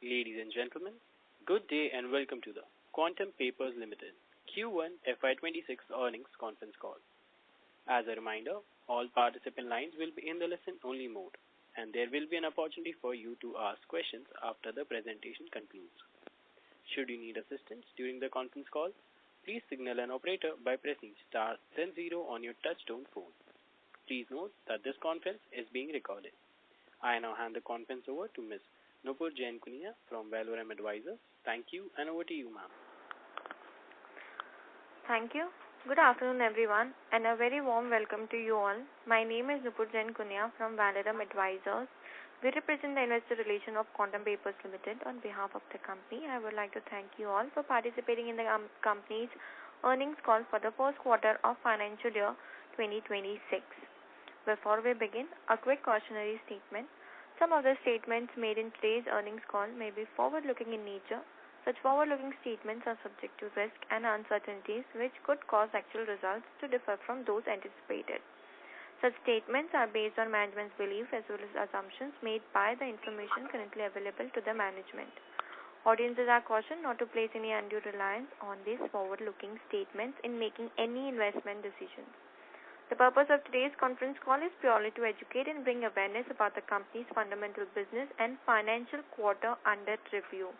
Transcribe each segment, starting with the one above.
Ladies and gentlemen, good day and welcome to the Quantum Papers Limited Q1 FY26 earnings conference call. As a reminder, all participant lines will be in the listen-only mode, and there will be an opportunity for you to ask questions after the presentation concludes. Should you need assistance during the conference call, please signal an operator by pressing star then zero on your touchtone phone. Please note that this conference is being recorded. I now hand the conference over to Ms. Nupur Jain Kunia from Valorem Advisors. Thank you, and over to you, ma'am. Thank you. Good afternoon, everyone, and a very warm welcome to you all. My name is Nupur Jain Kunia from Valorem Advisors. We represent the investor relation of Quantum Papers Limited. On behalf of the company, I would like to thank you all for participating in the company's earnings call for the first quarter of financial year 2026. Before we begin, a quick cautionary statement. Some of the statements made in today's earnings call may be forward-looking in nature. Such forward-looking statements are subject to risk and uncertainties which could cause actual results to differ from those anticipated. Such statements are based on management's belief as well as assumptions made by the information currently available to the management. Audiences are cautioned not to place any undue reliance on these forward-looking statements in making any investment decisions. The purpose of today's conference call is purely to educate and bring awareness about the company's fundamental business and financial quarter under review.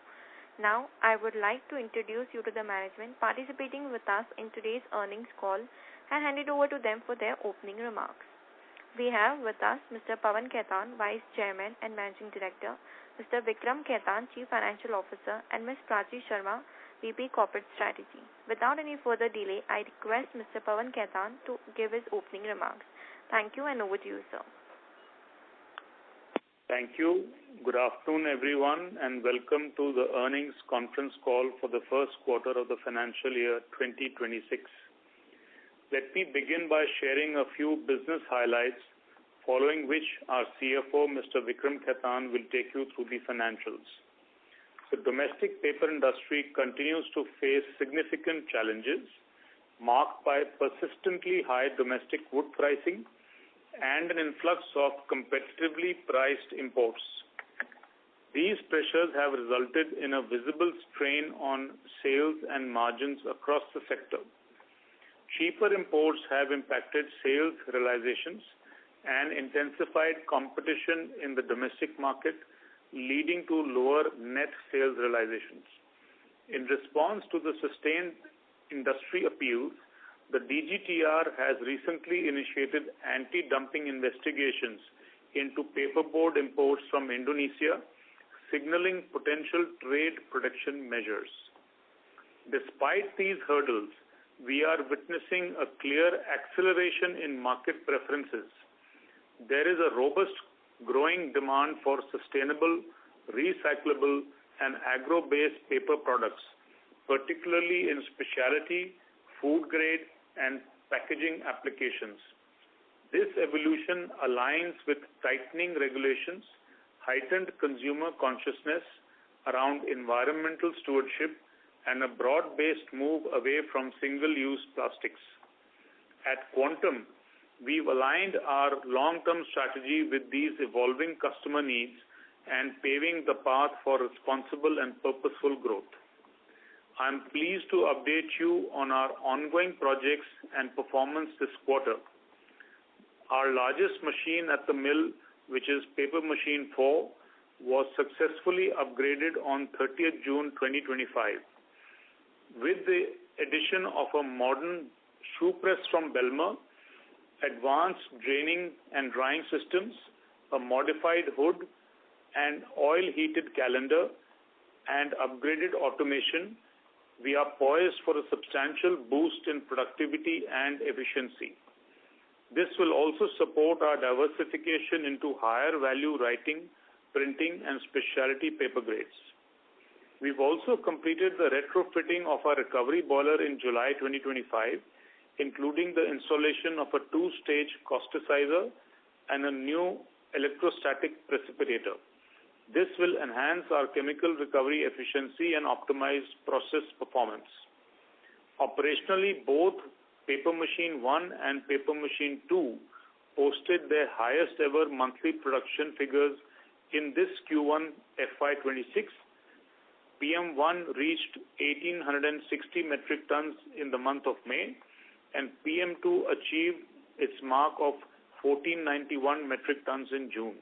Now, I would like to introduce you to the management participating with us in today's earnings call and hand it over to them for their opening remarks. We have with us Mr. Pawan Khaitan, Vice Chairman and Managing Director, Mr. Vikram Khaitan, Chief Financial Officer, and Ms. Prachi Sharma, VP Corporate Strategy. Without any further delay, I request Mr. Pawan Khaitan to give his opening remarks. Thank you, and over to you, sir. Thank you. Good afternoon, everyone, and welcome to the earnings conference call for the first quarter of the financial year 2026. Let me begin by sharing a few business highlights, following which our CFO, Mr. Vikram Khaitan, will take you through the financials. The domestic paper industry continues to face significant challenges marked by persistently high domestic wood pricing and an influx of competitively priced imports. These pressures have resulted in a visible strain on sales and margins across the sector. Cheaper imports have impacted sales realizations and intensified competition in the domestic market, leading to lower net sales realizations. In response to the sustained industry appeals, the DGTR has recently initiated anti-dumping investigations into paperboard imports from Indonesia, signaling potential trade protection measures. Despite these hurdles, we are witnessing a clear acceleration in market preferences. There is a robust growing demand for sustainable, recyclable, and agro-based paper products, particularly in specialty, food grade, and packaging applications. This evolution aligns with tightening regulations, heightened consumer consciousness around environmental stewardship, and a broad-based move away from single-use plastics. At Quantum, we've aligned our long-term strategy with these evolving customer needs and paving the path for responsible and purposeful growth. I'm pleased to update you on our ongoing projects and performance this quarter. Our largest machine at the mill, which is Paper Machine 4, was successfully upgraded on 30th June 2025. With the addition of a modern shoe press from Belmer, advanced draining and drying systems, a modified hood, and oil-heated calendar, and upgraded automation, we are poised for a substantial boost in productivity and efficiency. This will also support our diversification into higher value writing, printing, and specialty paper grades. We've also completed the retrofitting of our recovery boiler in July 2025, including the installation of a two-stage causticizer and a new electrostatic precipitator. This will enhance our chemical recovery efficiency and optimize process performance. Operationally, both Paper Machine 1 and Paper Machine 2 posted their highest ever monthly production figures in this Q1 FY26 PM1 reached 1,860 metric tons in the month of May, and PM2 achieved its mark of 1,491 metric tons in June.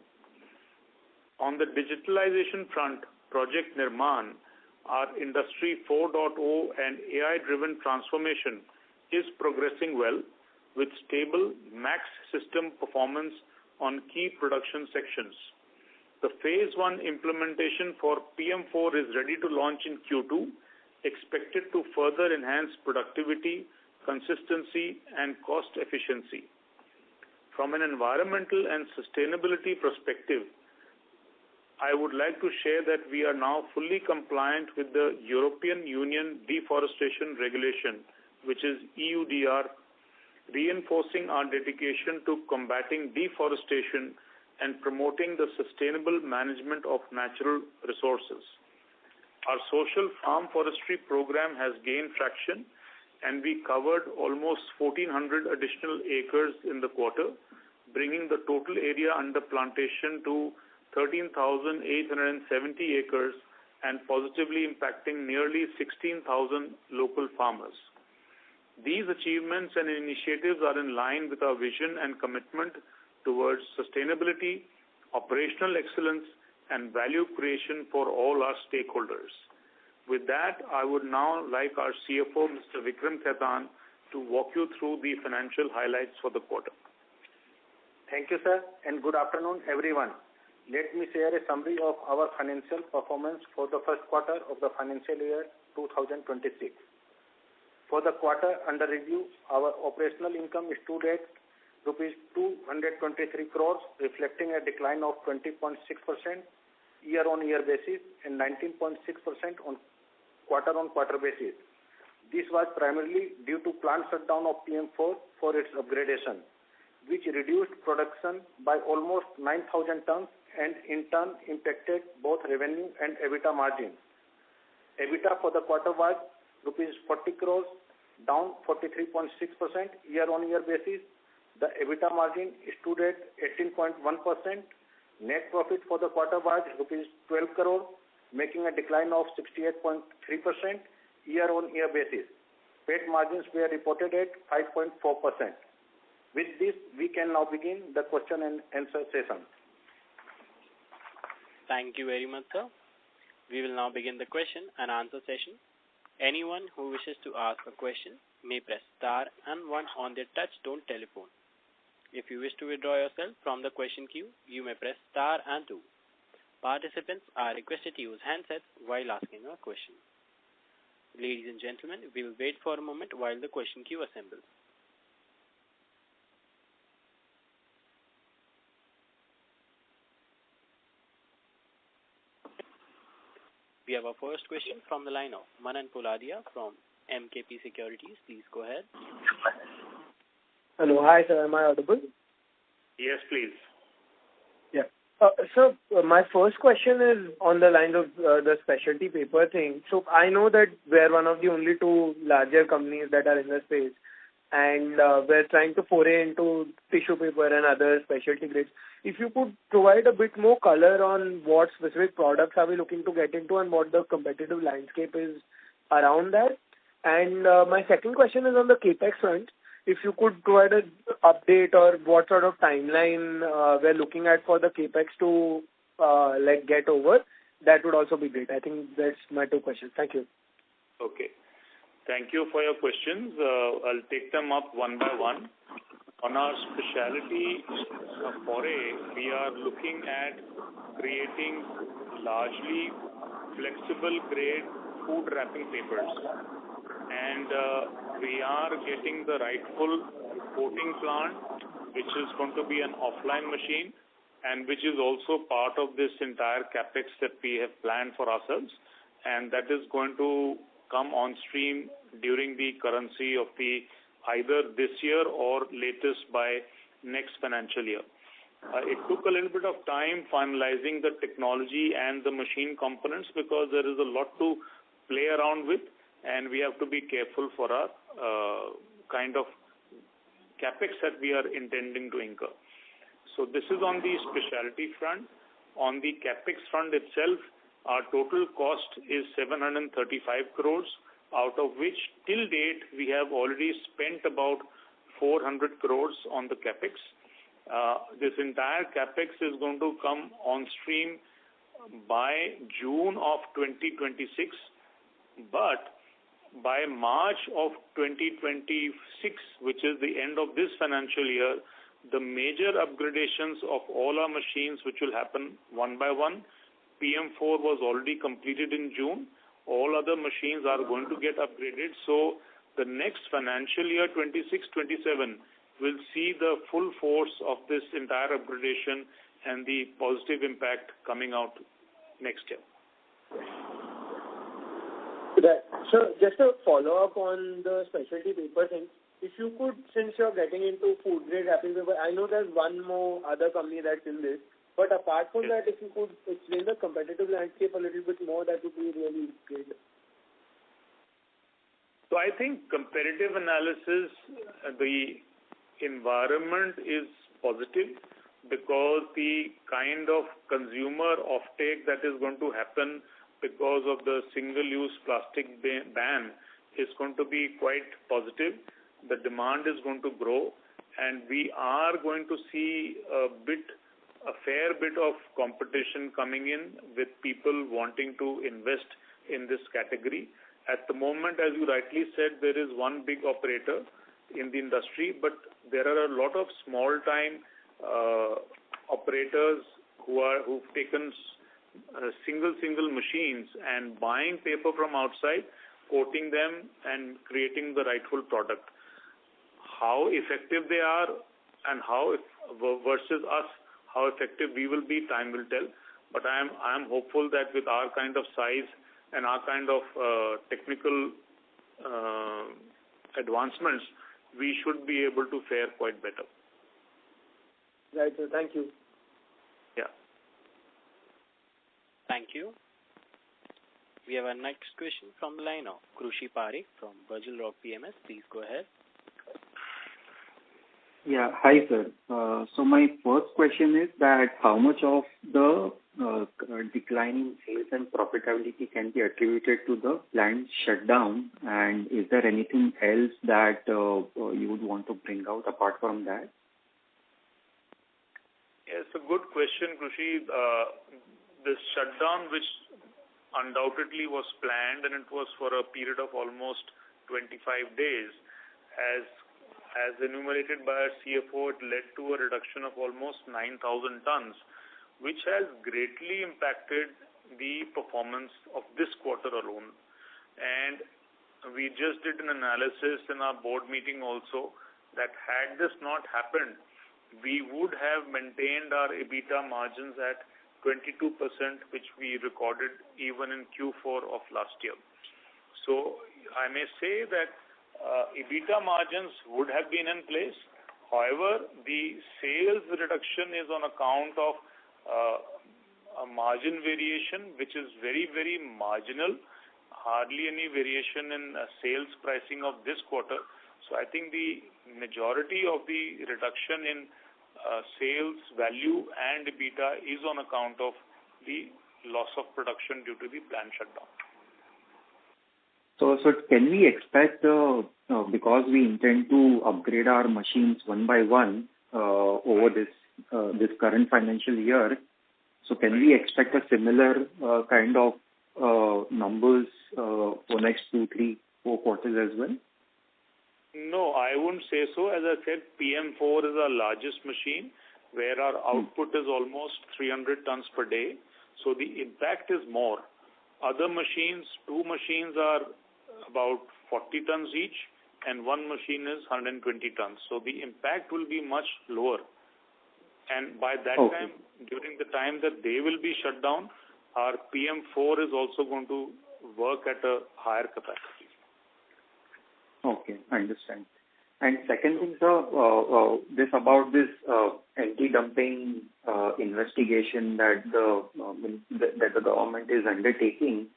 On the digitalization front, Project Nirman, our Industry 4.0 and AI-driven transformation, is progressing well with stable max system performance on key production sections. The Phase 1 implementation for PM4 is ready to launch in Q2, expected to further enhance productivity, consistency, and cost efficiency. From an environmental and sustainability perspective, I would like to share that we are now fully compliant with the European Union Deforestation Regulation, which is EUDR, reinforcing our dedication to combating deforestation and promoting the sustainable management of natural resources. Our social farm forestry program has gained traction, and we covered almost 1,400 additional acres in the quarter, bringing the total area under plantation to 13,870 acres and positively impacting nearly 16,000 local farmers. These achievements and initiatives are in line with our vision and commitment towards sustainability, operational excellence, and value creation for all our stakeholders. With that, I would now like our CFO, Mr. Vikram Khaitan, to walk you through the financial highlights for the quarter. Thank you, sir, and good afternoon, everyone. Let me share a summary of our financial performance for the first quarter of the financial year 2026. For the quarter under review, our operational income stood at rupees 223 crores, reflecting a decline of 20.6% year-on-year basis and 19.6% on quarter-on-quarter basis. This was primarily due to plant shutdown of PM4 for its upgradation, which reduced production by almost 9,000 tons and in turn impacted both revenue and EBITDA margins. EBITDA for the quarter was rupees 40 crores, down 43.6% year-on-year basis. The EBITDA margin stood at 18.1%. Net profit for the quarter was rupees 12 crore, making a decline of 68.3% year-on-year basis. PAT margins were reported at 5.4%. With this, we can now begin the question and answer session. Thank you very much, sir. We will now begin the question and answer session. Anyone who wishes to ask a question may press star and 1 on their touch-tone telephone. If you wish to withdraw yourself from the question queue, you may press star and 2. Participants are requested to use handsets while asking a question. Ladies and gentlemen, we will wait for a moment while the question queue assembles. We have our first question from the line of Manan Poladia from MKP Securities. Please go ahead. Hello. Hi, sir. Am I audible? Yes, please. Yeah. So my first question is on the lines of the specialty paper thing. So I know that we're one of the only two larger companies that are in the space, and we're trying to foray into tissue paper and other specialty grades. If you could provide a bit more color on what specific products are we looking to get into and what the competitive landscape is around that. And my second question is on the capex front. If you could provide an update or what sort of timeline we're looking at for the capex to get over, that would also be great. I think that's my two questions. Thank you. Okay. Thank you for your questions. I'll take them up one by one. On our specialty foray, we are looking at creating largely flexible grade food wrapping papers. And we are getting the rightful coating plant, which is going to be an offline machine and which is also part of this entire capex that we have planned for ourselves. And that is going to come on stream during the currency of the either this year or latest by next financial year. It took a little bit of time finalizing the technology and the machine components because there is a lot to play around with, and we have to be careful for our kind of capex that we are intending to incur. So this is on the specialty front. On the capex front itself, our total cost is 735 crores, out of which till date we have already spent about 400 crores on the capex. This entire capex is going to come on stream by June of 2026, but by March of 2026, which is the end of this financial year, the major upgradations of all our machines, which will happen one by one. PM4 was already completed in June. All other machines are going to get upgraded. So the next financial year, 26-27, will see the full force of this entire upgradation and the positive impact coming out next year. Right. So just a follow-up on the specialty paper thing. If you could, since you're getting into food grade wrapping paper, I know there's one more other company that's in this. But apart from that, if you could explain the competitive landscape a little bit more, that would be really great. So I think competitive analysis, the environment is positive because the kind of consumer offtake that is going to happen because of the single-use plastic ban is going to be quite positive. The demand is going to grow, and we are going to see a fair bit of competition coming in with people wanting to invest in this category. At the moment, as you rightly said, there is one big operator in the industry, but there are a lot of small-time operators who've taken single machines and buying paper from outside, coating them and creating the rightful product. How effective they are and how versus us, how effective we will be, time will tell. But I am hopeful that with our kind of size and our kind of technical advancements, we should be able to fare quite better. Right, sir. Thank you. Yeah. Thank you. We have our next question from the line of Krushi Parekh from Virgil Rock PMS. Please go ahead. Yeah. Hi, sir. So my first question is that how much of the decline in sales and profitability can be attributed to the plant shutdown, and is there anything else that you would want to bring out apart from that? Yes, a good question, Krushi. This shutdown, which undoubtedly was planned, and it was for a period of almost 25 days, as enumerated by our CFO, it led to a reduction of almost 9,000 tons, which has greatly impacted the performance of this quarter alone. And we just did an analysis in our board meeting also that had this not happened, we would have maintained our EBITDA margins at 22%, which we recorded even in Q4 of last year. So I may say that EBITDA margins would have been in place. However, the sales reduction is on account of a margin variation, which is very, very marginal, hardly any variation in sales pricing of this quarter. So I think the majority of the reduction in sales value and EBITDA is on account of the loss of production due to the plant shutdown. So can we expect, because we intend to upgrade our machines one by one over this current financial year, so can we expect a similar kind of numbers for next 2, 3, 4 quarters as well? No, I wouldn't say so. As I said, PM4 is our largest machine, where our output is almost 300 tons per day. So the impact is more. Other machines, 2 machines are about 40 tons each, and 1 machine is 120 tons. So the impact will be much lower. And by that time, during the time that they will be shut down, our PM4 is also going to work at a higher capacity. Okay, I understand. And second thing, sir, this anti-dumping investigation that the government is undertaking.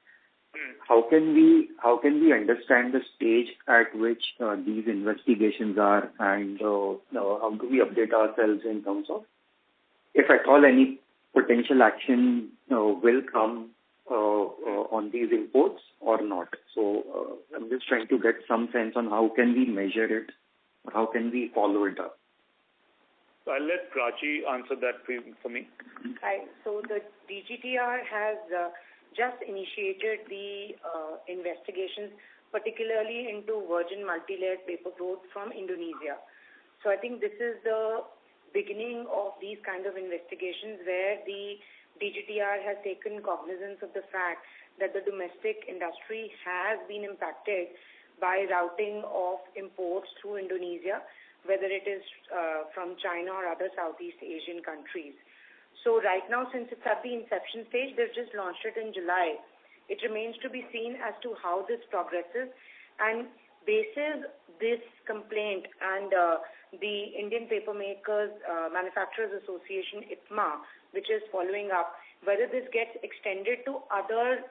How can we understand the stage at which these investigations are, and how do we update ourselves in terms of, if at all, any potential action will come on these imports or not? So I'm just trying to get some sense on how can we measure it, or how can we follow it up. I'll let Prachi answer that for me. Hi. So the DGTR has just initiated the investigations, particularly into virgin multi-layered paper growth from Indonesia. So I think this is the beginning of these kind of investigations where the DGTR has taken cognizance of the fact that the domestic industry has been impacted by routing of imports through Indonesia, whether it is from China or other Southeast Asian countries. So right now, since it's at the inception stage, they've just launched it in July. It remains to be seen as to how this progresses. And basis this complaint and the Indian Paper Makers Manufacturers Association, IPMA, which is following up, whether this gets extended to other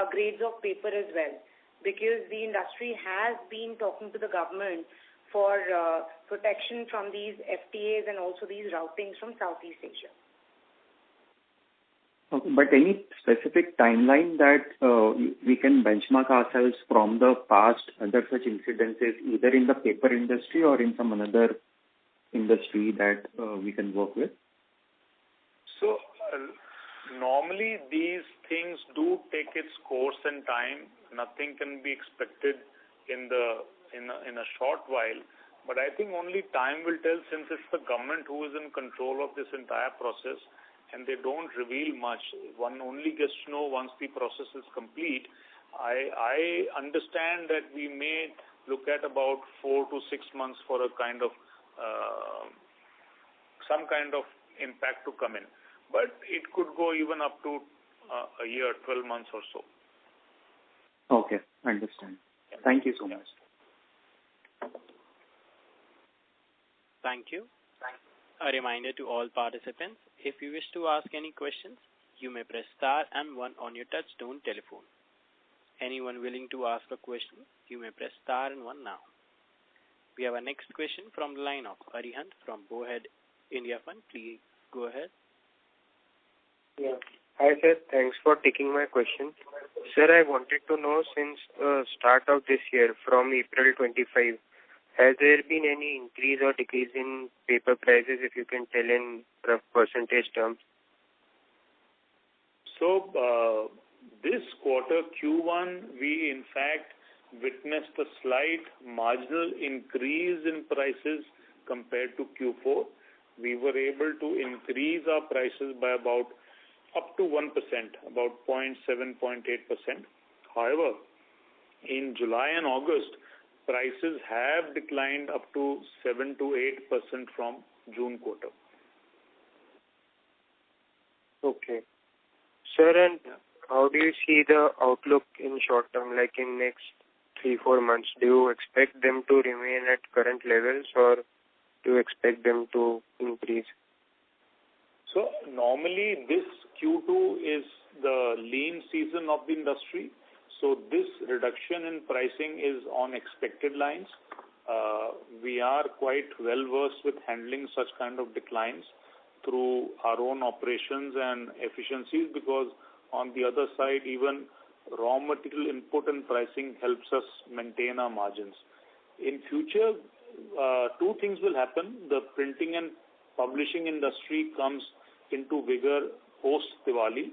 grades of paper as well. Because the industry has been talking to the government for protection from these FTAs and also these routings from Southeast Asia. Okay, but any specific timeline that we can benchmark ourselves from the past under such incidences, either in the paper industry or in some another industry that we can work with? So normally these things do take its course and time. Nothing can be expected in a short while, but I think only time will tell, since it's the government who is in control of this entire process, and they don't reveal much. One only gets to know once the process is complete. I understand that we may look at about 4 to 6 months for a kind of some kind of impact to come in, but it could go even up to a year, 12 months or so. Okay, understand. Thank you so much. Thank you. A reminder to all participants, if you wish to ask any questions, you may press star and 1 on your touchtone telephone. Anyone willing to ask a question, you may press star and 1 now. We have our next question from the line of Arihant from Bowhead India Fund. Please go ahead. Yeah. Hi sir, thanks for taking my question. Sir, I wanted to know, since the start of this year, from April 25, has there been any increase or decrease in paper prices, if you can tell in rough percentage terms? So this quarter, Q1, we in fact witnessed a slight marginal increase in prices compared to Q4. We were able to increase our prices by about up to 1%, about 0.7, 0.8%. However, in July and August, prices have declined up to 7 to 8% from June quarter. Okay. Sir, and how do you see the outlook in short term, like in next 3-4 months? Do you expect them to remain at current levels, or do you expect them to increase? So normally this Q2 is the lean season of the industry. So this reduction in pricing is on expected lines. We are quite well versed with handling such kind of declines through our own operations and efficiencies, because on the other side, even raw material input and pricing helps us maintain our margins. In future, two things will happen. The printing and publishing industry comes into vigor post Diwali.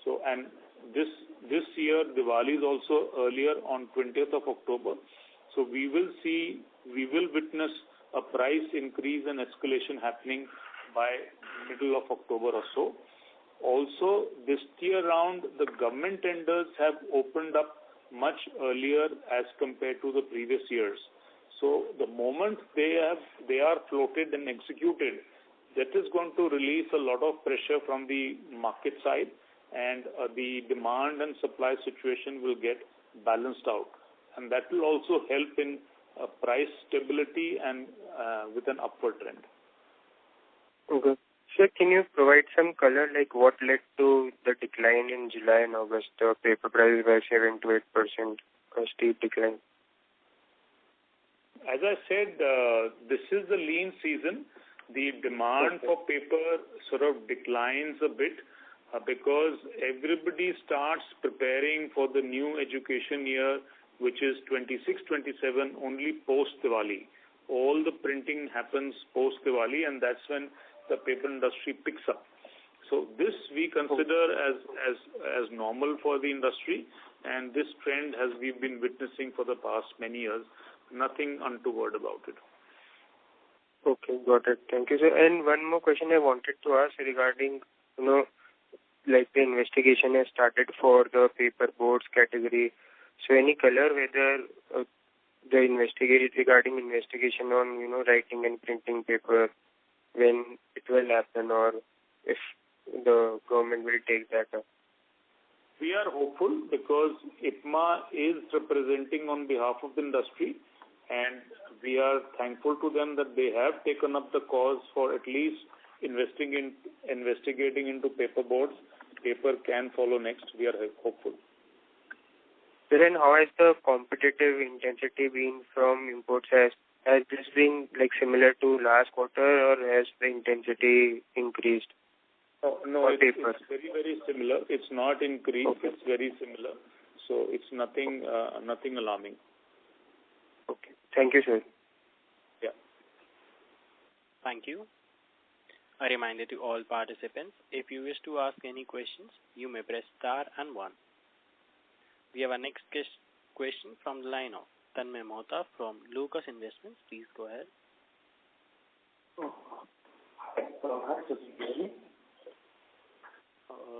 So, and this year Diwali is also earlier on 20th of October. So we will witness a price increase and escalation happening by middle of October or so. Also, this year round, the government tenders have opened up much earlier as compared to the previous years. So the moment they are floated and executed, that is going to release a lot of pressure from the market side, and the demand and supply situation will get balanced out. And that will also help in price stability and with an upward trend. Okay. Sir, can you provide some color, like what led to the decline in July and August, the paper prices by 7 to 8%, a steep decline? As I said, this is the lean season. The demand for paper sort of declines a bit. because everybody starts preparing for the new education year, which is 26-27, only post-Diwali. All the printing happens post-Diwali, and that's when the paper industry picks up. So this we consider as normal for the industry, and this trend has we've been witnessing for the past many years. Nothing untoward about it. Okay, got it. Thank you, sir. And one more question I wanted to ask regarding, like the investigation has started for the paper boards category. So any color whether the regarding investigation on, writing and printing paper, when it will happen, or if the government will take that up? We are hopeful because IPMA is representing on behalf of the industry, and we are thankful to them that they have taken up the cause for at least investigating into paper boards. Paper can follow next. We are hopeful. Then how has the competitive intensity been from imports? Has this been like similar to last quarter, or has the intensity increased? No, it's very, very similar. It's not increased. Okay. It's very similar. So it's nothing alarming. Okay. Thank you, sir. Yeah. Thank you. A reminder to all participants, if you wish to ask any questions, you may press star and 1. We have our next question from the line of Tanmay Mohta from Lucas Investments. Please go ahead. Hi, sir.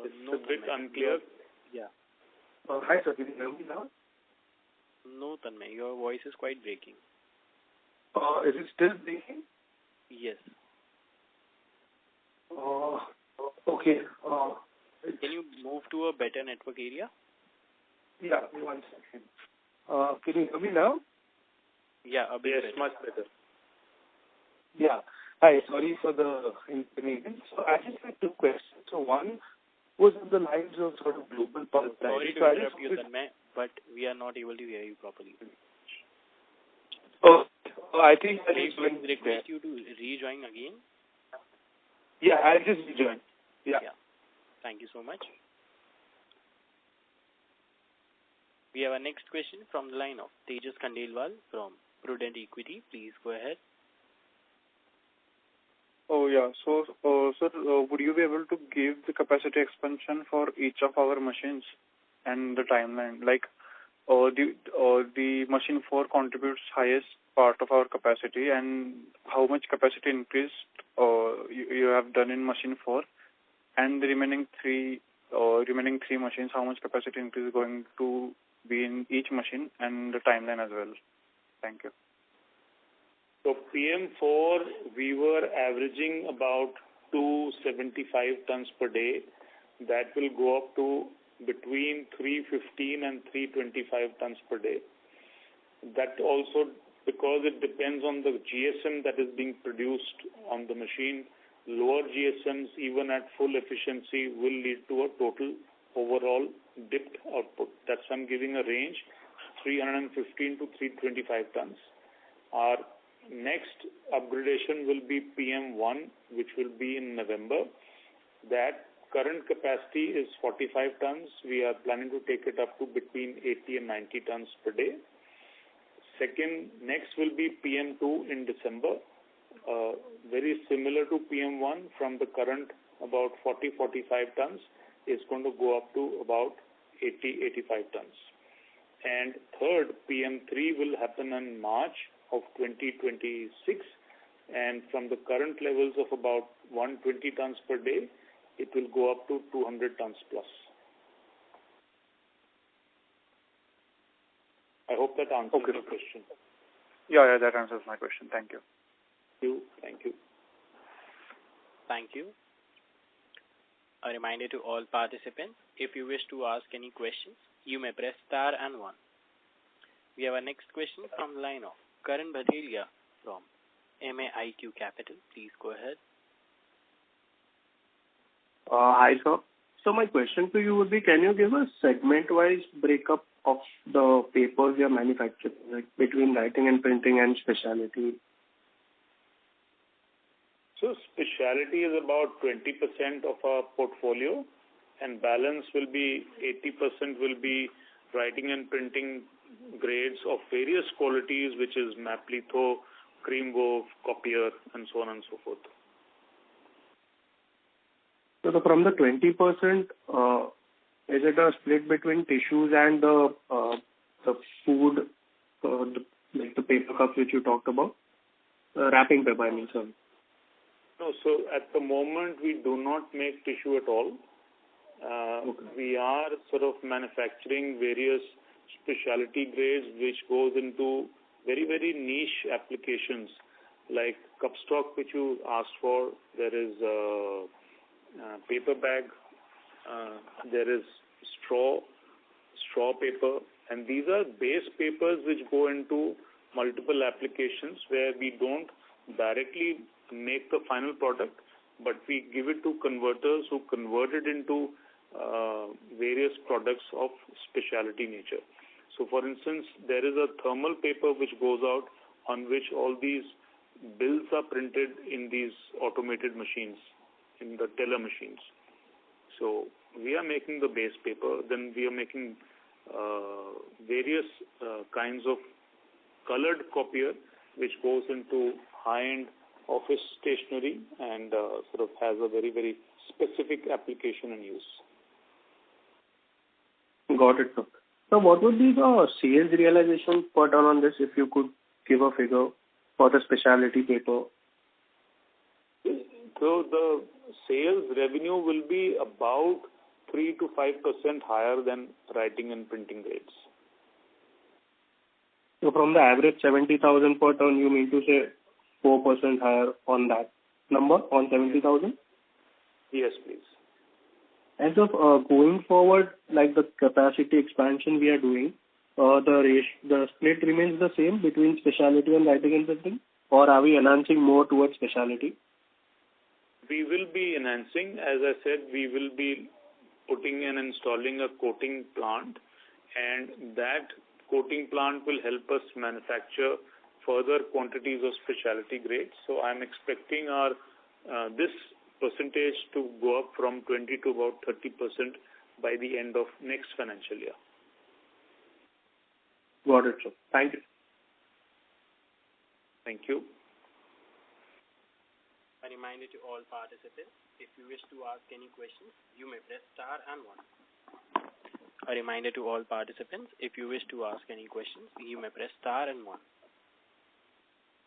It's a bit unclear. Yeah. Hi, sir. Can you hear me now? No, Tanmay. Your voice is quite breaking. Is it still breaking? Yes. Okay. Can you move to a better network area? Yeah, 1 second. Can you hear me now? Yeah, a bit better. Much better. Yeah. Hi, sorry for the inconvenience. So I just had 2 questions. So one was on the lines of sort of global pulp. Sorry to interrupt you, Tanmay, but we are not able to hear you properly. Oh, I think I need to request you to rejoin again. Yeah, I'll just rejoin. Yeah. Thank you so much. We have our next question from the line of Tejas Khandelwal from Prudent Equity. Please go ahead. Oh, yeah. So, sir, would you be able to give the capacity expansion for each of our machines and the timeline? Like, the machine 4 contributes highest part of our capacity, and how much capacity increase you have done in machine 4, and the remaining three machines, how much capacity increase is going to be in each machine, and the timeline as well. Thank you. So PM4, we were averaging about 275 tons per day. That will go up to between 315 and 325 tons per day. That also, because it depends on the GSM that is being produced on the machine, lower GSMs even at full efficiency will lead to a total overall dipped output. That's why I'm giving a range, 315 to 325 tons. Our next upgradation will be PM1, which will be in November. That current capacity is 45 tons. We are planning to take it up to between 80 and 90 tons per day. Next will be PM2 in December. Very similar to PM1, from the current about 40-45 tons, is going to go up to about 80-85 tons. And third, PM3 will happen in March of 2026, and from the current levels of about 120 tons per day, it will go up to 200 tons plus. I hope that answers your question. Yeah, that answers my question. Thank you. Thank you. Thank you. A reminder to all participants, if you wish to ask any questions, you may press star and 1. We have our next question from the line of Karan Bhadelia from MAIQ Capital. Please go ahead. Hi, sir. So my question to you would be, can you give a segment-wise breakup of the papers you are manufacturing, like between writing and printing and specialty? So specialty is about 20% of our portfolio, and balance will be 80% will be writing and printing grades of various qualities, which is map litho, cream wove, copier, and so on and so forth. So from the 20%, is it a split between tissues and the food, like the paper cups which you talked about? Wrapping paper, I mean, sorry. No, so at the moment we do not make tissue at all. Okay. We are sort of manufacturing various specialty grades which goes into very, very niche applications like cup stock, which you asked for. There is paper bag, there is straw paper, and these are base papers which go into multiple applications where we don't directly make the final product, but we give it to converters who convert it into various products of specialty nature. So, for instance, there is a thermal paper which goes out on which all these bills are printed in these automated machines, in the teller machines. So, we are making the base paper, then we are making various kinds of colored copier which goes into high-end office stationery and sort of has a very, very specific application and use. Got it, sir. So what would be the sales realization per ton on this, if you could give a figure for the specialty paper? So the sales revenue will be about 3 to 5% higher than writing and printing grades. So from the average 70,000 per ton, you mean to say 4% higher on that number, on 70,000? Yes, please. As of going forward, like the capacity expansion we are doing, the split remains the same between specialty and writing and printing, or are we enhancing more towards specialty? We will be enhancing. As I said, we will be putting and installing a coating plant, and that coating plant will help us manufacture further quantities of specialty grades. So I'm expecting our this percentage to go up from 20 to about 30% by the end of next financial year. Got it, sir. Thank you. Thank you. A reminder to all participants, if you wish to ask any questions, you may press star and 1. A reminder to all participants, if you wish to ask any questions, you may press star and 1.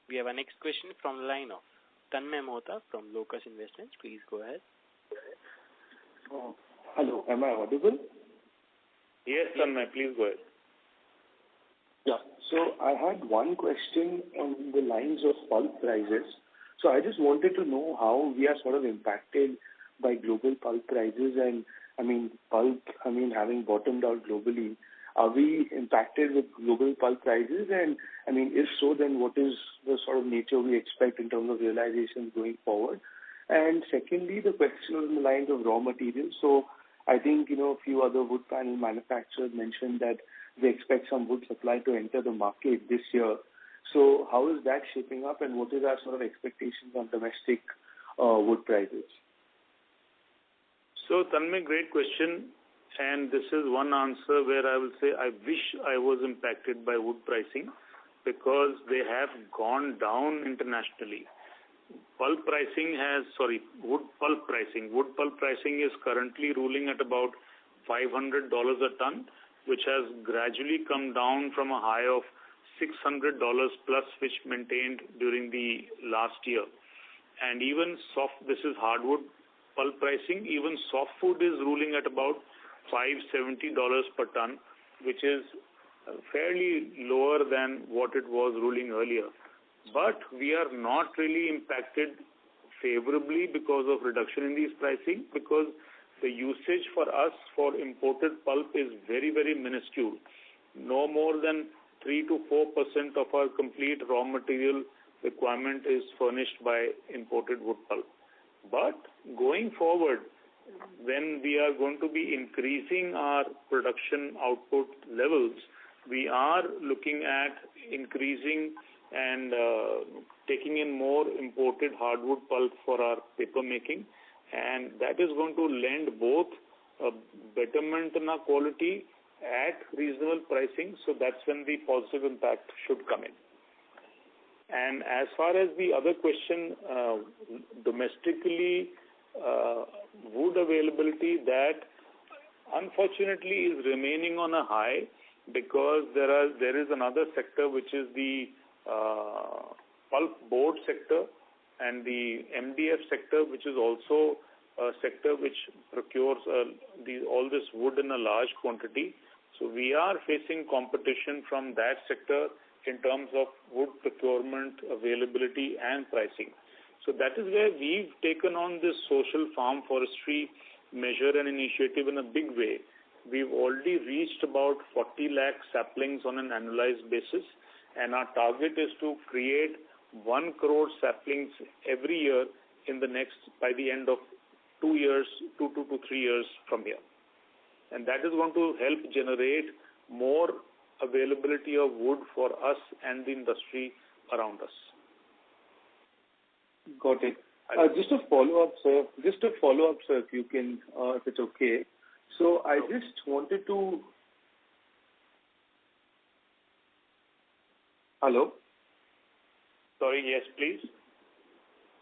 We have our next question from the line of Tanmay Mohta from Locus Investments. Please go ahead. Hello, am I audible? Yes, Tanmay, please go ahead. Yeah, so I had one question on the lines of pulp prices. So I just wanted to know how we are sort of impacted by global pulp prices, and pulp having bottomed out globally. Are we impacted with global pulp prices? And if so, then what is the sort of nature we expect in terms of realizations going forward? And secondly, the question was in the lines of raw materials. So I think, a few other wood panel manufacturers mentioned that they expect some wood supply to enter the market this year. So how is that shaping up, and what is our sort of expectations on domestic wood prices? So, Tanmay, great question. And this is one answer where I will say I wish I was impacted by wood pricing, because they have gone down internationally. Wood pulp pricing is currently ruling at about $500 a ton, which has gradually come down from a high of $600 plus, which maintained during the last year. And even this is hardwood pulp pricing, even softwood is ruling at about $570 per ton, which is fairly lower than what it was ruling earlier. But we are not really impacted favorably because of reduction in these pricing, because the usage for us for imported pulp is very, very minuscule. No more than 3 to 4% of our complete raw material requirement is furnished by imported wood pulp. But going forward, when we are going to be increasing our production output levels, we are looking at increasing and taking in more imported hardwood pulp for our paper making, and that is going to lend both a betterment in our quality at reasonable pricing, so that's when the positive impact should come in. And as far as the other question, domestically, wood availability, that unfortunately is remaining on a high, because there is another sector which is the pulp board sector and the MDF sector, which is also a sector which procures all this wood in a large quantity. So we are facing competition from that sector in terms of wood procurement, availability and pricing. So that is where we've taken on this social farm forestry measure and initiative in a big way. We've already reached about 40 lakh saplings on an annualized basis, and our target is to create 1 crore saplings every year by the end of 2 to 3 years from here. And that is going to help generate more availability of wood for us and the industry around us. Got it. Just a follow-up, sir, if you can, if it's okay. So I just wanted to... Hello? Sorry, yes, please.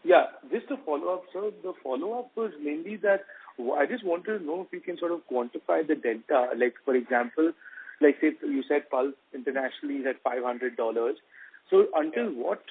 Yeah, just a follow-up, sir. The follow-up was mainly that I just wanted to know if you can sort of quantify the delta. Like, for example, like say you said pulp internationally is at $500. So until what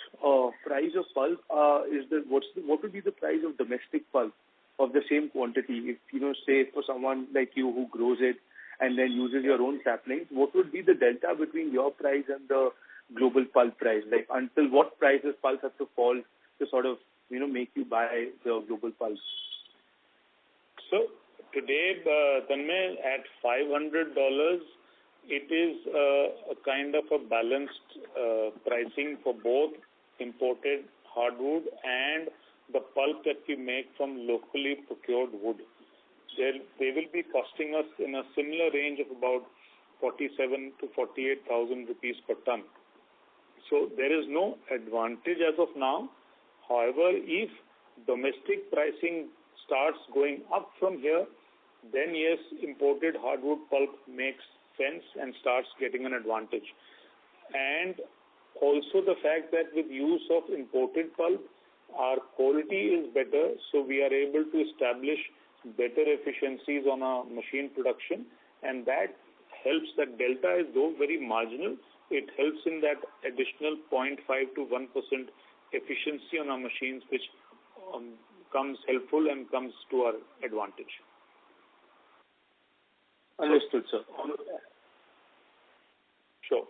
price of pulp what would be the price of domestic pulp of the same quantity? If, say for someone like you who grows it and then uses your own saplings, what would be the delta between your price and the global pulp price? Like, until what price does pulp have to fall to sort of, make you buy the global pulp? So today, Tanmay, at $500, it is a kind of a balanced pricing for both imported hardwood and the pulp that we make from locally procured wood. They will be costing us in a similar range of about 47,000 to 48,000 rupees per ton. So there is no advantage as of now. However, if domestic pricing starts going up from here, then yes, imported hardwood pulp makes sense and starts getting an advantage. And also the fact that with use of imported pulp, our quality is better, so we are able to establish better efficiencies on our machine production, and that helps. That delta is though very marginal. It helps in that additional 0.5 to 1% efficiency on our machines, which comes helpful and comes to our advantage. Understood, sir. Sure.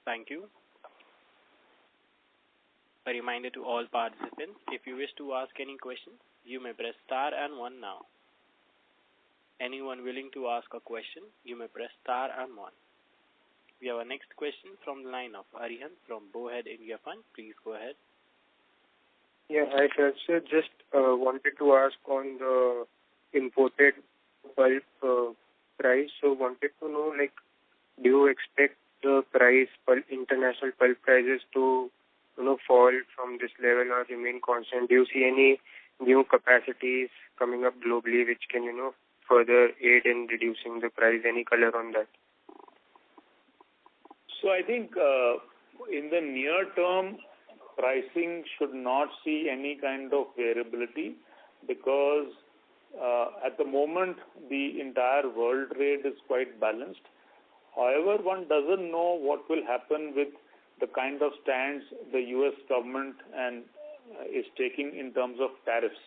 Thank you. A reminder to all participants, if you wish to ask any questions, you may press star and 1 now. Anyone willing to ask a question, you may press star and 1. We have our next question from the line of Arihant from Bowhead India Fund. Please go ahead. Yeah, hi sir. So just wanted to ask on the imported pulp price. So wanted to know, like, do you expect the international pulp prices to fall from this level or remain constant? Do you see any new capacities coming up globally which can further aid in reducing the price? Any color on that? So I think in the near term, pricing should not see any kind of variability, because at the moment the entire world trade is quite balanced. However, one doesn't know what will happen with the kind of stands the US government is taking in terms of tariffs.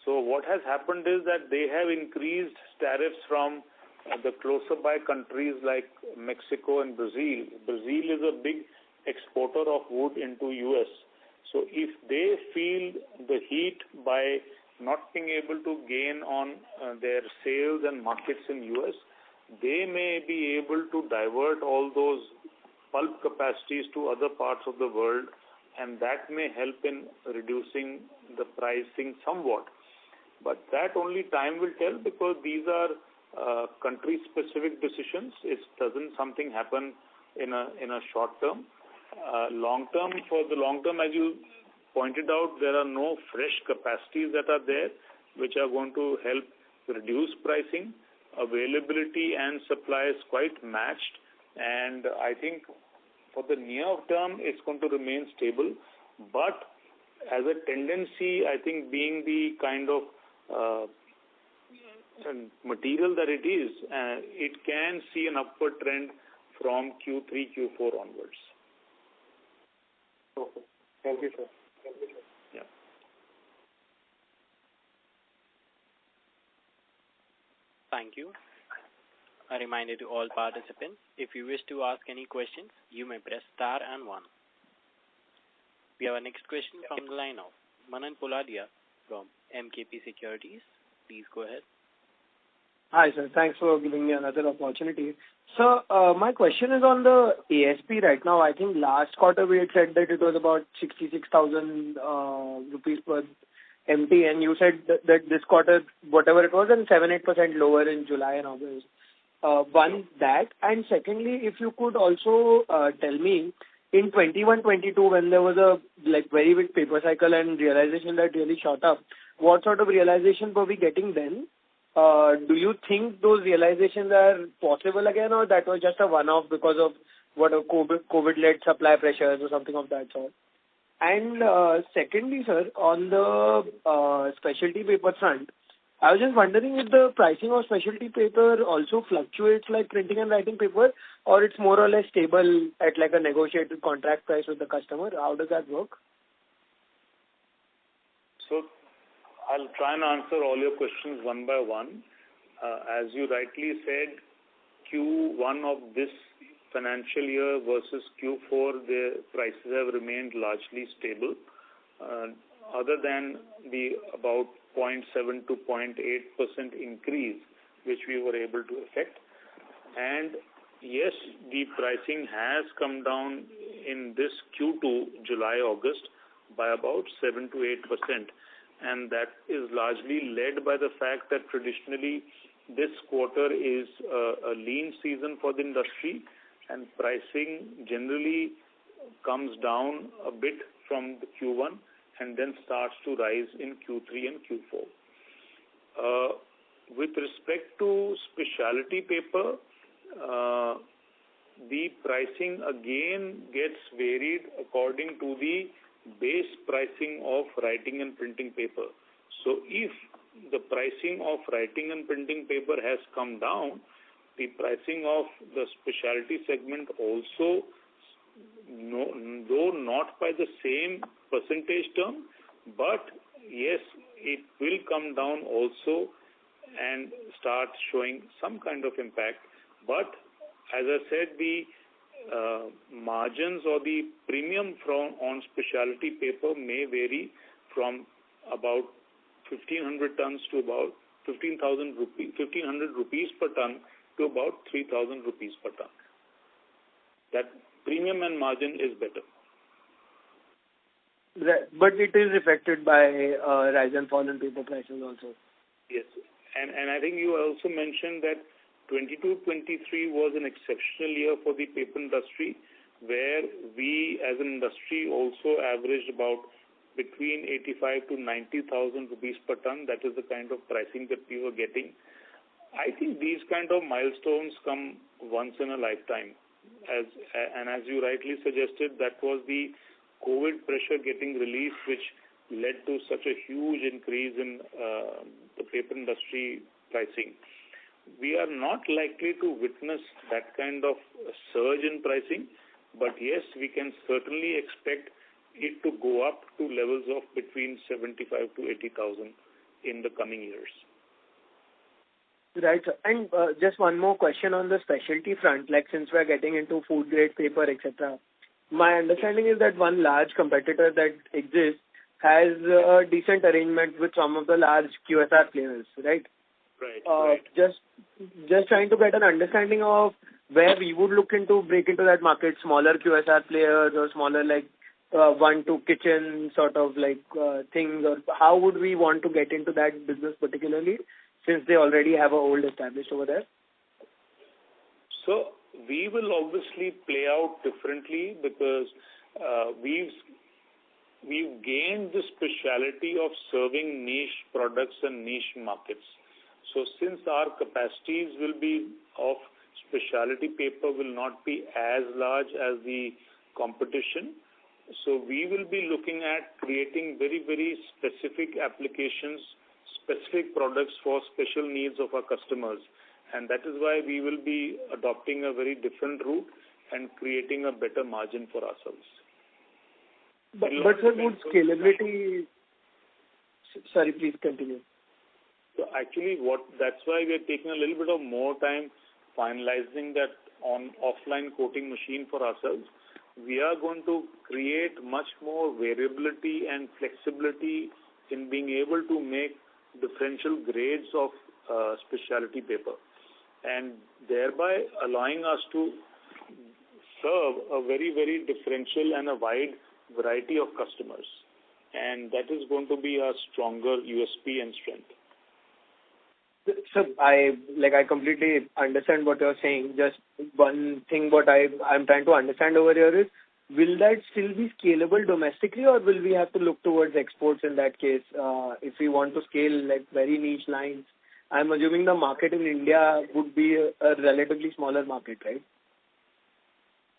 So what has happened is that they have increased tariffs from the closer by countries like Mexico and Brazil. Brazil is a big exporter of wood into US. So if they feel the heat by not being able to gain on their sales and markets in US, they may be able to divert all those pulp capacities to other parts of the world, and that may help in reducing the pricing somewhat. But that only time will tell, because these are country-specific decisions. It doesn't something happen in a short term. For the long term, as you pointed out, there are no fresh capacities that are there which are going to help reduce pricing. Availability and supply is quite matched, and I think for the near term it's going to remain stable. But as a tendency, I think being the kind of material that it is, it can see an upward trend from Q3, Q4 onwards. Okay. Thank you, sir. Yeah. Thank you. A reminder to all participants, if you wish to ask any questions, you may press star and 1. We have our next question from the line of Manan Poladia from MKP Securities. Please go ahead. Hi, sir. Thanks for giving me another opportunity. So, my question is on the ASP right now. I think last quarter we had said that it was about 66,000 rupees per MT, and you said that this quarter, whatever it was, and 7-8% lower in July and August. One, that, and secondly, if you could also tell me, in 21-22, when there was a very big paper cycle and realization that really shot up, what sort of realization were we getting then? Do you think those realizations are possible again, or that was just a one-off because of what a COVID-led supply pressures or something of that sort? And secondly, sir, on the specialty paper front, I was just wondering if the pricing of specialty paper also fluctuates like printing and writing paper, or it's more or less stable at like a negotiated contract price with the customer. How does that work? So I'll try and answer all your questions one by one. As you rightly said, Q1 of this financial year versus Q4, the prices have remained largely stable, other than the about 0.7 to 0.8% increase which we were able to effect. And yes, the pricing has come down in this Q2, July, August, by about 7 to 8%. And that is largely led by the fact that traditionally this quarter is a lean season for the industry, and pricing generally comes down a bit from the Q1 and then starts to rise in Q3 and Q4. With respect to specialty paper, the pricing again gets varied according to the base pricing of writing and printing paper. So if the pricing of writing and printing paper has come down, the pricing of the specialty segment also, though not by the same percentage term, but yes, it will come down also and start showing some kind of impact. But as I said, the margins or the premium on specialty paper may vary from about 1,500 tons to about 15,000 rupees, 1,500 rupees per ton to about 3,000 rupees per ton. That premium and margin is better. Right. But it is affected by rise and fall in paper prices also. Yes. And I think you also mentioned that 22-23 was an exceptional year for the paper industry, where we as an industry also averaged about between 85 to 90,000 rupees per ton. That is the kind of pricing that we were getting. I think these kind of milestones come once in a lifetime. As you rightly suggested, that was the COVID pressure getting released, which led to such a huge increase in the paper industry pricing. We are not likely to witness that kind of surge in pricing, but yes, we can certainly expect it to go up to levels of between 75 to 80,000 in the coming years. Right. And just one more question on the specialty front, like since we are getting into food grade paper, etc. My understanding is that one large competitor that exists has a decent arrangement with some of the large QSR players, right? Right. Just trying to get an understanding of where we would look into break into that market, smaller QSR players or smaller like one to kitchen sort of like things, or how would we want to get into that business particularly, since they already have a hold established over there? So we will obviously play out differently because we've gained the specialty of serving niche products and niche markets. So since our capacities will be of specialty paper will not be as large as the competition, so we will be looking at creating very, very specific applications, specific products for special needs of our customers. And that is why we will be adopting a very different route and creating a better margin for ourselves. But sir, would scalability... Sorry, please continue. So actually, that's why we are taking a little bit of more time finalizing that on offline coating machine for ourselves. We are going to create much more variability and flexibility in being able to make differential grades of specialty paper, and thereby allowing us to serve a very, very differential and a wide variety of customers. And that is going to be a stronger USP and strength. So I completely understand what you're saying. Just one thing what I'm trying to understand over here is, will that still be scalable domestically, or will we have to look towards exports in that case if we want to scale like very niche lines? I'm assuming the market in India would be a relatively smaller market, right?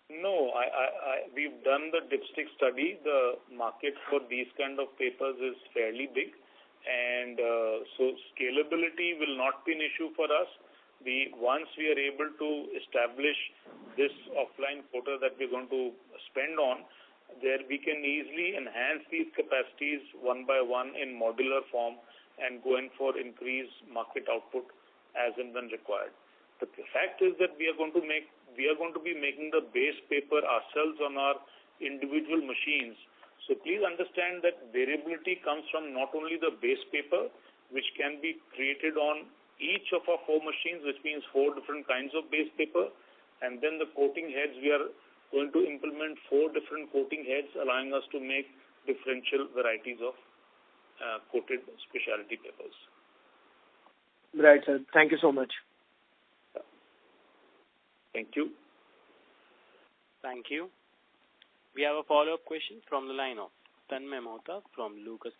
No, we've done the dipstick study. The market for these kind of papers is fairly big. And so scalability will not be an issue for us. Once we are able to establish this offline quota that we're going to spend on, there we can easily enhance these capacities one by one in modular form and go in for increased market output as and when required. The fact is that we are going to be making the base paper ourselves on our individual machines. So please understand that variability comes from not only the base paper, which can be created on each of our 4 machines, which means 4 different kinds of base paper, and then the coating heads, we are going to implement 4 different coating heads, allowing us to make differential varieties of coated specialty papers. Right, sir. Thank you so much. Thank you. Thank you. We have a follow-up question from the line of Tanmay Mohta from Locus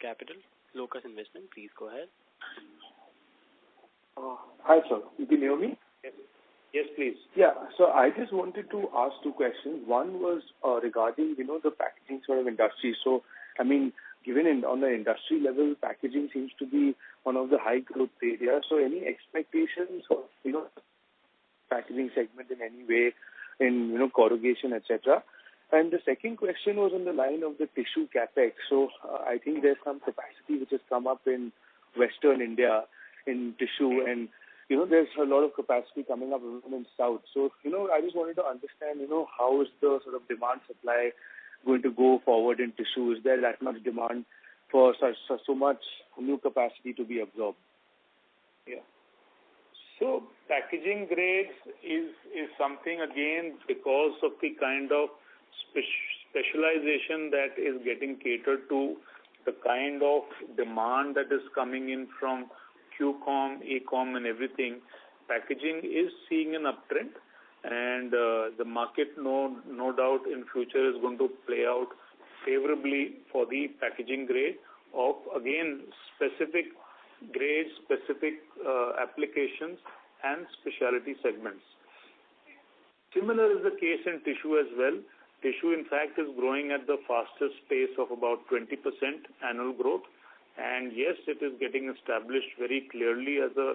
Investment. Please go ahead. Hi, sir. You can hear me? Yes, please. Yeah. So I just wanted to ask 2 questions. One was regarding, the packaging sort of industry. So, I mean, given on the industry level, packaging seems to be one of the high growth areas. So any expectations of, packaging segment in any way in, corrugation, etc.? And the second question was on the line of the tissue capex. So I think there's some capacity which has come up in Western India in tissue, and there's a lot of capacity coming up in South. So I just wanted to understand how is the sort of demand supply going to go forward in tissue? Is there that much demand for so much new capacity to be absorbed? Yeah. So packaging grades is something, again, because of the kind of specialization that is getting catered to, the kind of demand that is coming in from QCOM, ACOM and everything. Packaging is seeing an uptrend, and the market no doubt in future is going to play out favorably for the packaging grade of, again, specific grades, specific applications and specialty segments. Similar is the case in tissue as well. Tissue, in fact, is growing at the fastest pace of about 20% annual growth. And yes, it is getting established very clearly as a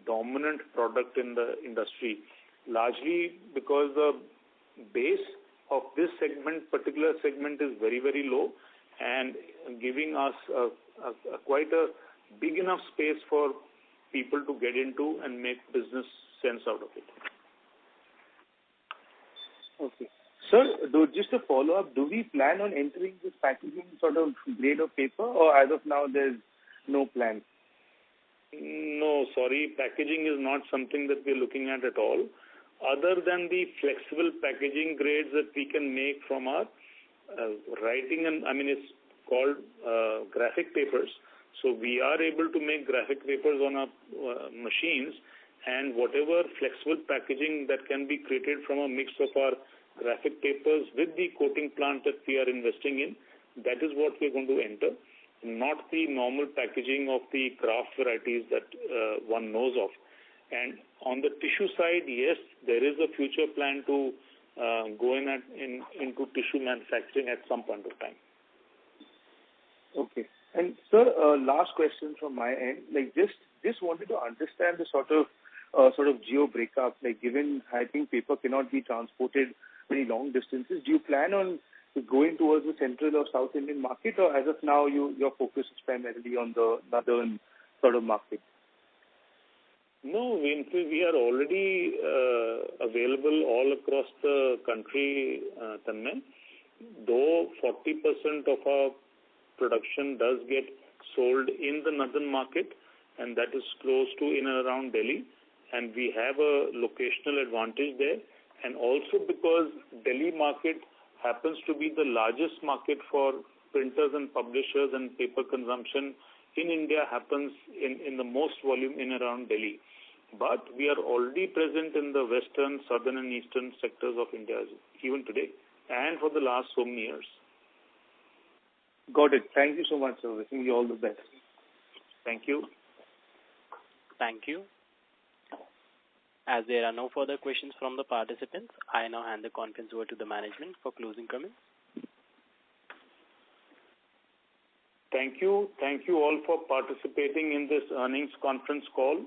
dominant product in the industry, largely because the base of this particular segment is very, very low, and giving us quite a big enough space for people to get into and make business sense out of it. Okay. Sir, just a follow-up, do we plan on entering this packaging sort of grade of paper, or as of now there's no plan? No, sorry, packaging is not something that we're looking at all. Other than the flexible packaging grades that we can make from our writing, and it's called graphic papers. So we are able to make graphic papers on our machines, and whatever flexible packaging that can be created from a mix of our graphic papers with the coating plant that we are investing in, that is what we're going to enter, not the normal packaging of the craft varieties that one knows of. And on the tissue side, yes, there is a future plan to go into tissue manufacturing at some point of time. Okay. And sir, last question from my end. Like just wanted to understand the sort of geo breakup. Like given I think paper cannot be transported very long distances, do you plan on going towards the central or South Indian market, or as of now your focus is primarily on the northern sort of market? No, we are already available all across the country, Tanmay. Though 40% of our production does get sold in the northern market, and that is close to in and around Delhi, and we have a locational advantage there. And also because Delhi market happens to be the largest market for printers and publishers, and paper consumption in India happens in the most volume in around Delhi. But we are already present in the western, southern and eastern sectors of India even today, and for the last so many years. Got it. Thank you so much, sir. Wishing you all the best. Thank you. Thank you. As there are no further questions from the participants, I now hand the conference over to the management for closing comments. Thank you. Thank you all for participating in this earnings conference call.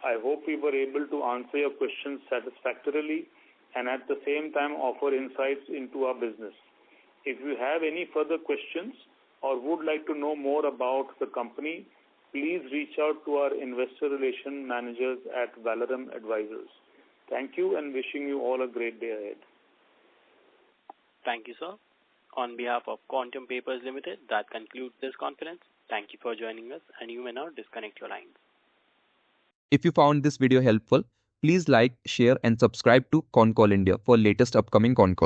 I hope we were able to answer your questions satisfactorily and at the same time offer insights into our business. If you have any further questions or would like to know more about the company, please reach out to our investor relation managers at Valorem Advisors. Thank you and wishing you all a great day ahead. Thank you, sir. On behalf of Quantum Papers Limited, that concludes this conference. Thank you for joining us, and you may now disconnect your lines. If you found this video helpful, please like, share and subscribe to Concall India for latest upcoming Concall.